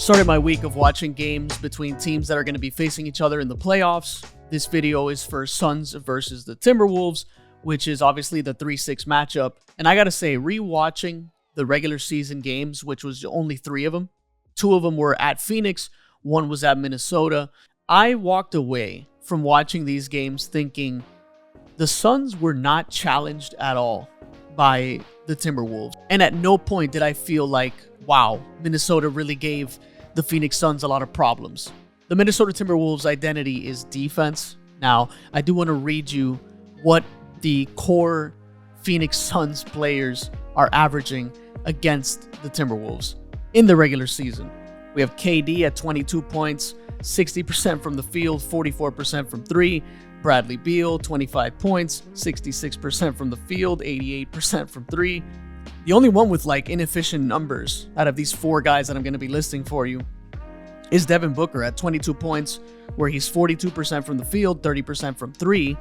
Started my week of watching games between teams that are going to be facing each other in the playoffs. This video is for Suns versus the Timberwolves, which is obviously the 3-6 matchup. And I got to say, rewatching the regular season games, which was only 3 of them, 2 of them were at Phoenix, 1 was at Minnesota. I walked away from watching these games thinking the Suns were not challenged at all by the Timberwolves. And at no point did I feel like, wow, Minnesota really gave the Phoenix Suns a lot of problems. The Minnesota Timberwolves' identity is defense. Now, I do want to read you what the core Phoenix Suns players are averaging against the Timberwolves in the regular season. We have KD at 22 points, 60% from the field, 44% from 3. Bradley Beal, 25 points, 66% from the field, 88% from 3. The only one with like inefficient numbers out of these 4 guys that I'm going to be listing for you is Devin Booker at 22 points, where he's 42% from the field, 30% from 3.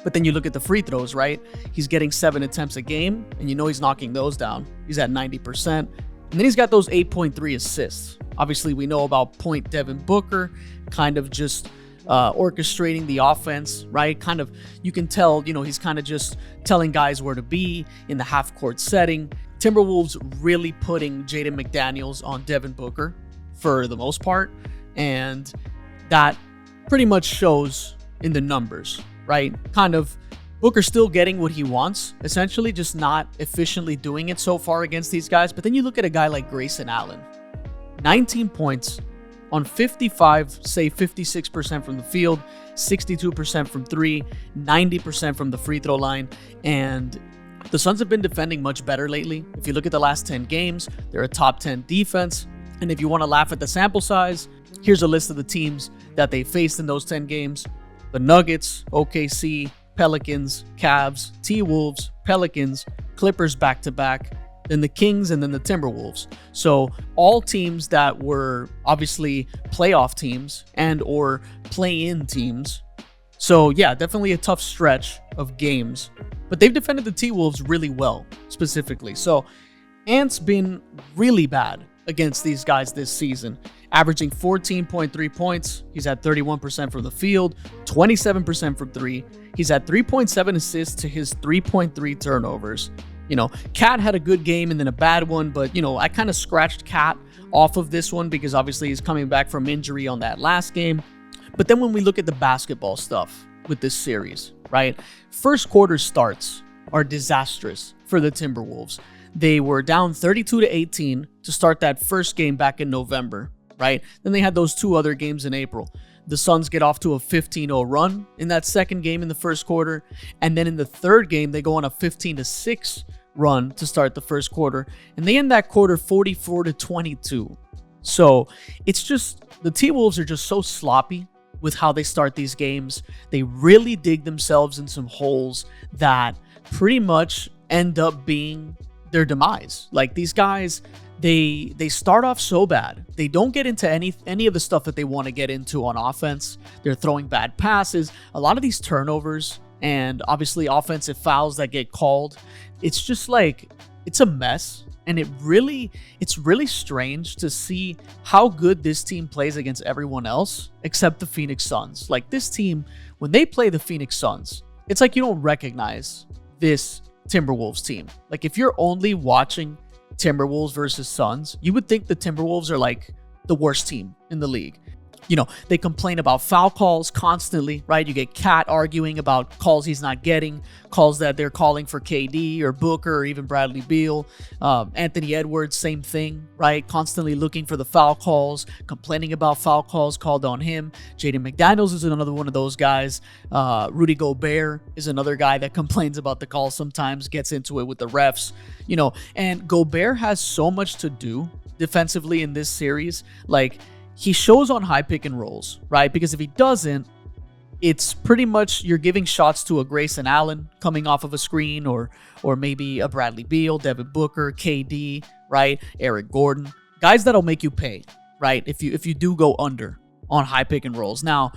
But then you look at the free throws, right? He's getting 7 attempts a game, and you know he's knocking those down. He's at 90%. And then he's got those 8.3 assists. Obviously, we know about Point Devin Booker, kind of just orchestrating the offense, right? Kind of, you can tell, he's kind of just telling guys where to be in the half-court setting. Timberwolves really putting Jaden McDaniels on Devin Booker for the most part, and that pretty much shows in the numbers, right? Kind of Booker still getting what he wants, essentially, just not efficiently doing it so far against these guys. But then you look at a guy like Grayson Allen, 19 points on 56% from the field, 62% from 3, 90% from the free throw line. And the Suns have been defending much better lately. If you look at the last 10 games, they're a top 10 defense. And if you want to laugh at the sample size, here's a list of the teams that they faced in those 10 games. The Nuggets, OKC, Pelicans, Cavs, T-Wolves, Pelicans, Clippers back-to-back, then the Kings, and then the Timberwolves. So all teams that were obviously playoff teams and or play-in teams. So yeah, definitely a tough stretch of games. But they've defended the T-Wolves really well, specifically. So Ant's been really bad against these guys this season, averaging 14.3 points. He's at 31% from the field, 27% from 3. He's at 3.7 assists to his 3.3 turnovers. Cat had a good game and then a bad one, but, I kind of scratched Cat off of this one because obviously he's coming back from injury on that last game. But then when we look at the basketball stuff with this series, right? First quarter starts are disastrous for the Timberwolves. They were down 32-18 to start that first game back in November, right? Then they had those 2 other games in April. The Suns get off to a 15-0 run in that second game in the first quarter. And then in the third game, they go on a 15-6 run to start the first quarter. And they end that quarter 44-22. So it's just, the T-Wolves are just so sloppy with how they start these games. They really dig themselves in some holes that pretty much end up being their demise. Like, these guys, they start off so bad. They don't get into any of the stuff that they want to get into on offense. They're throwing bad passes. A lot of these turnovers and obviously offensive fouls that get called. It's just like, it's a mess. And it's really strange to see how good this team plays against everyone else except the Phoenix Suns. Like, this team, when they play the Phoenix Suns, it's like you don't recognize this Timberwolves team. Like, if you're only watching Timberwolves versus Suns, you would think the Timberwolves are like the worst team in the league. They complain about foul calls constantly, right? You get Cat arguing about calls he's not getting, calls that they're calling for KD or Booker or even Bradley Beal. Anthony Edwards, same thing, right? Constantly looking for the foul calls, complaining about foul calls called on him. Jaden McDaniels is another one of those guys. Rudy Gobert is another guy that complains about the calls sometimes, gets into it with the refs, and Gobert has so much to do defensively in this series. Like, he shows on high pick and rolls, right? Because if he doesn't, it's pretty much you're giving shots to a Grayson Allen coming off of a screen, or maybe a Bradley Beal, Devin Booker, KD, right? Eric Gordon, guys that'll make you pay, right? If you do go under on high pick and rolls. Now,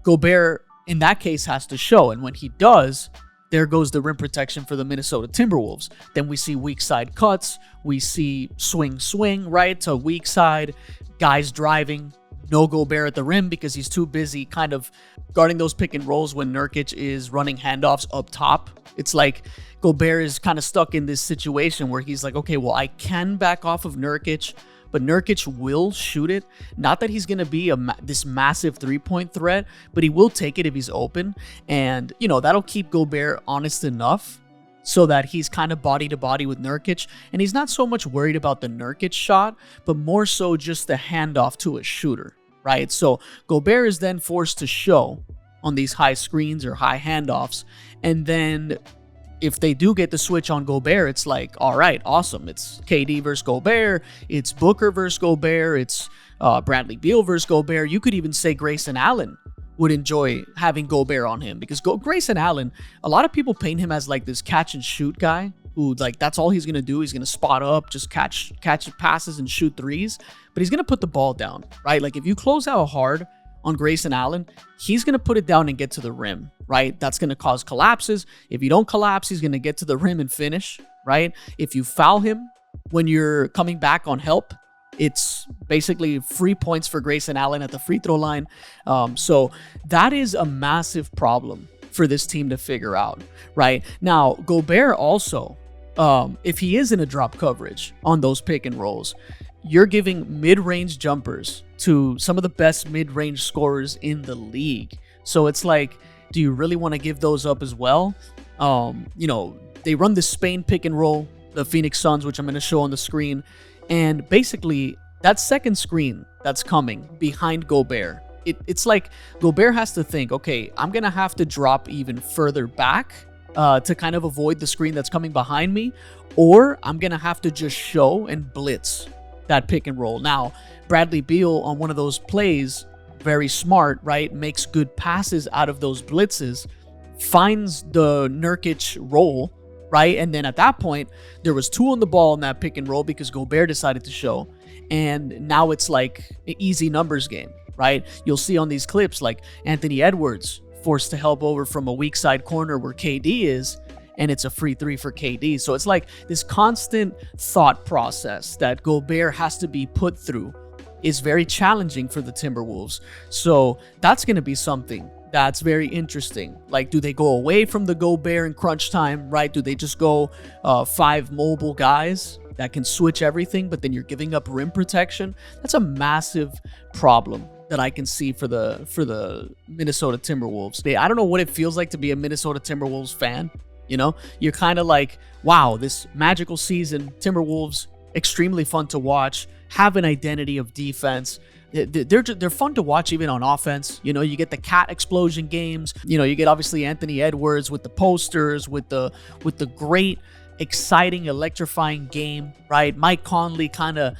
Gobert in that case has to show, and when he does, there goes the rim protection for the Minnesota Timberwolves. Then we see weak side cuts. We see swing, right, to weak side. guys driving, no Gobert at the rim because he's too busy kind of guarding those pick and rolls when Nurkic is running handoffs up top. It's like Gobert is kind of stuck in this situation where he's like, okay, well, I can back off of Nurkic, but Nurkic will shoot it. Not that he's going to be this massive three-point threat, but he will take it if he's open. And, that'll keep Gobert honest enough so that he's kind of body to body with Nurkic. And he's not so much worried about the Nurkic shot, but more so just the handoff to a shooter, right? So Gobert is then forced to show on these high screens or high handoffs. And then if they do get the switch on Gobert, it's like, all right, awesome. It's KD versus Gobert. It's Booker versus Gobert. It's Bradley Beal versus Gobert. You could even say Grayson Allen would enjoy having Gobert on him because Grayson Allen, a lot of people paint him as like this catch and shoot guy who like that's all he's going to do. He's going to spot up, just catch passes and shoot threes, but he's going to put the ball down, right? Like if you close out hard on Grayson Allen, he's going to put it down and get to the rim, right? That's going to cause collapses. If you don't collapse, he's going to get to the rim and finish, right? If you foul him when you're coming back on help, it's basically free points for Grayson Allen at the free throw line. So that is a massive problem for this team to figure out, right? Now, Gobert also, if he is in a drop coverage on those pick and rolls, you're giving mid-range jumpers to some of the best mid-range scorers in the league. So it's like, do you really want to give those up as well? They run the Spain pick and roll, the Phoenix Suns, which I'm going to show on the screen. And basically, that second screen that's coming behind Gobert, it's like Gobert has to think, okay, I'm going to have to drop even further back to kind of avoid the screen that's coming behind me, or I'm going to have to just show and blitz that pick and roll. Now, Bradley Beal on one of those plays, very smart, right? Makes good passes out of those blitzes, finds the Nurkic roll, right? And then at that point, there was 2 on the ball in that pick and roll because Gobert decided to show. And now it's like an easy numbers game, right? You'll see on these clips like Anthony Edwards forced to help over from a weak side corner where KD is, and it's a free 3 for KD. So it's like this constant thought process that Gobert has to be put through is very challenging for the Timberwolves. So that's going to be something that's very interesting. Like, do they go away from the Gobert in crunch time, right? Do they just go 5 mobile guys that can switch everything, but then you're giving up rim protection? That's a massive problem that I can see for the Minnesota Timberwolves. I don't know what it feels like to be a Minnesota Timberwolves fan. You're kind of like, wow, this magical season, Timberwolves, extremely fun to watch, have an identity of defense. They're fun to watch even on offense. You get the cat explosion games. You get obviously Anthony Edwards with the posters, with the great, exciting, electrifying game, right? Mike Conley kind of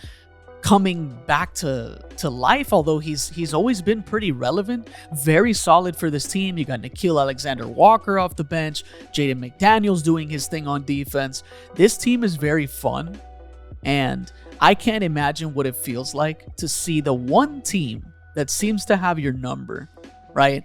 coming back to life, although he's always been pretty relevant. Very solid for this team. You got Nickeil Alexander-Walker off the bench, Jaden McDaniels doing his thing on defense. This team is very fun, and I can't imagine what it feels like to see the one team that seems to have your number, right,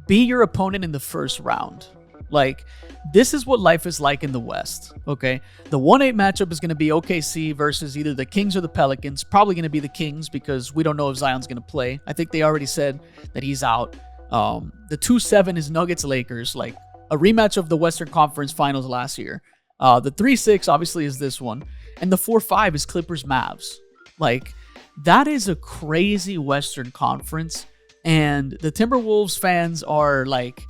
be your opponent in the first round. Like, this is what life is like in the West, okay? The 1-8 matchup is going to be OKC versus either the Kings or the Pelicans. Probably going to be the Kings because we don't know if Zion's going to play. I think they already said that he's out. The 2-7 is Nuggets-Lakers, like a rematch of the Western Conference Finals last year. The 3-6 obviously is this one. And the 4-5 is Clippers-Mavs. Like, that is a crazy Western Conference. And the Timberwolves fans are like,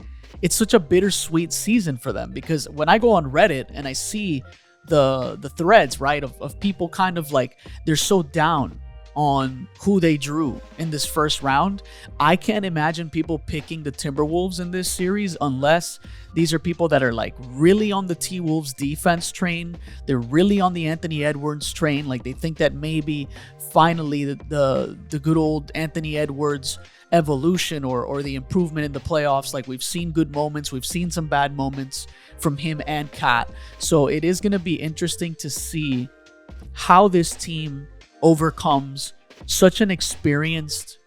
it's such a bittersweet season for them because when I go on Reddit and I see the threads, right, of people kind of like, they're so down on who they drew in this first round. I can't imagine people picking the Timberwolves in this series unless these are people that are like really on the T-Wolves defense train. They're really on the Anthony Edwards train. Like, they think that maybe finally the good old Anthony Edwards evolution or the improvement in the playoffs. Like, we've seen good moments, we've seen some bad moments from him and Kat. So it is going to be interesting to see how this team overcomes such an experienced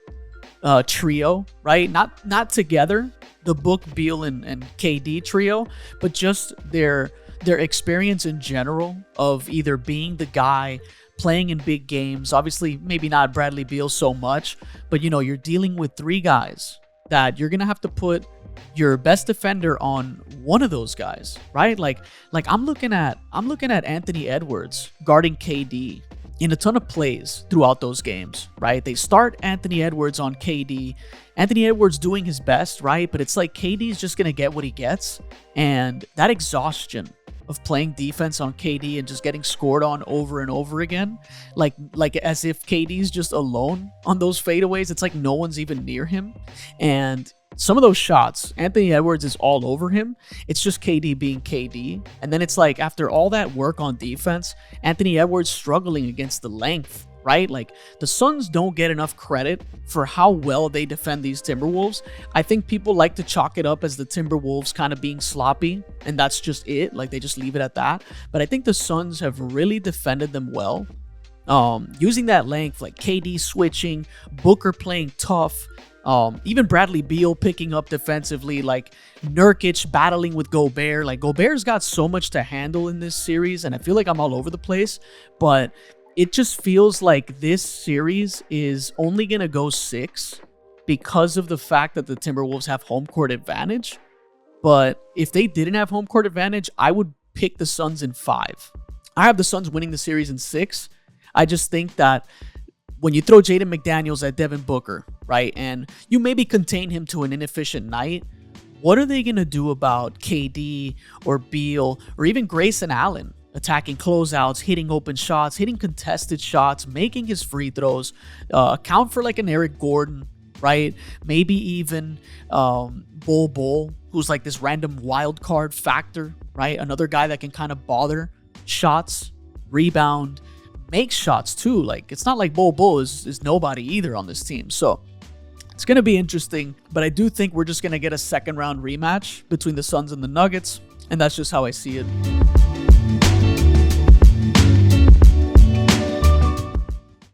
trio, right? Not together, the Book, Beal, and KD trio, but just their experience in general of either being the guy playing in big games. Obviously, maybe not Bradley Beal so much, but you're dealing with three guys that you're gonna have to put your best defender on one of those guys, right? Like I'm looking at Anthony Edwards guarding KD in a ton of plays throughout those games, right? They start Anthony Edwards on KD. Anthony Edwards doing his best, right? But it's like KD's just going to get what he gets. And that exhaustion of playing defense on KD and just getting scored on over and over again, like as if KD's just alone on those fadeaways. It's like no one's even near him. And some of those shots, Anthony Edwards is all over him. It's just KD being KD. And then it's like after all that work on defense, Anthony Edwards struggling against the length, right? Like the Suns don't get enough credit for how well they defend these Timberwolves. I think people like to chalk it up as the Timberwolves kind of being sloppy, and that's just it. Like they just leave it at that. But I think the Suns have really defended them well. Using that length, like KD switching, Booker playing tough, even Bradley Beal picking up defensively, like Nurkic battling with Gobert. Like Gobert's got so much to handle in this series, and I feel like I'm all over the place, but it just feels like this series is only going to go 6 because of the fact that the Timberwolves have home court advantage. But if they didn't have home court advantage, I would pick the Suns in 5. I have the Suns winning the series in 6. I just think that when you throw Jaden McDaniels at Devin Booker, right, and you maybe contain him to an inefficient night, what are they going to do about KD or Beal or even Grayson Allen attacking closeouts, hitting open shots, hitting contested shots, making his free throws, account for like an Eric Gordon, right? Maybe even Bol, who's like this random wild card factor, right? Another guy that can kind of bother shots, rebound, make shots too. Like it's not like Bol is nobody either on this team. So it's going to be interesting, but I do think we're just going to get a second round rematch between the Suns and the Nuggets, and that's just how I see it.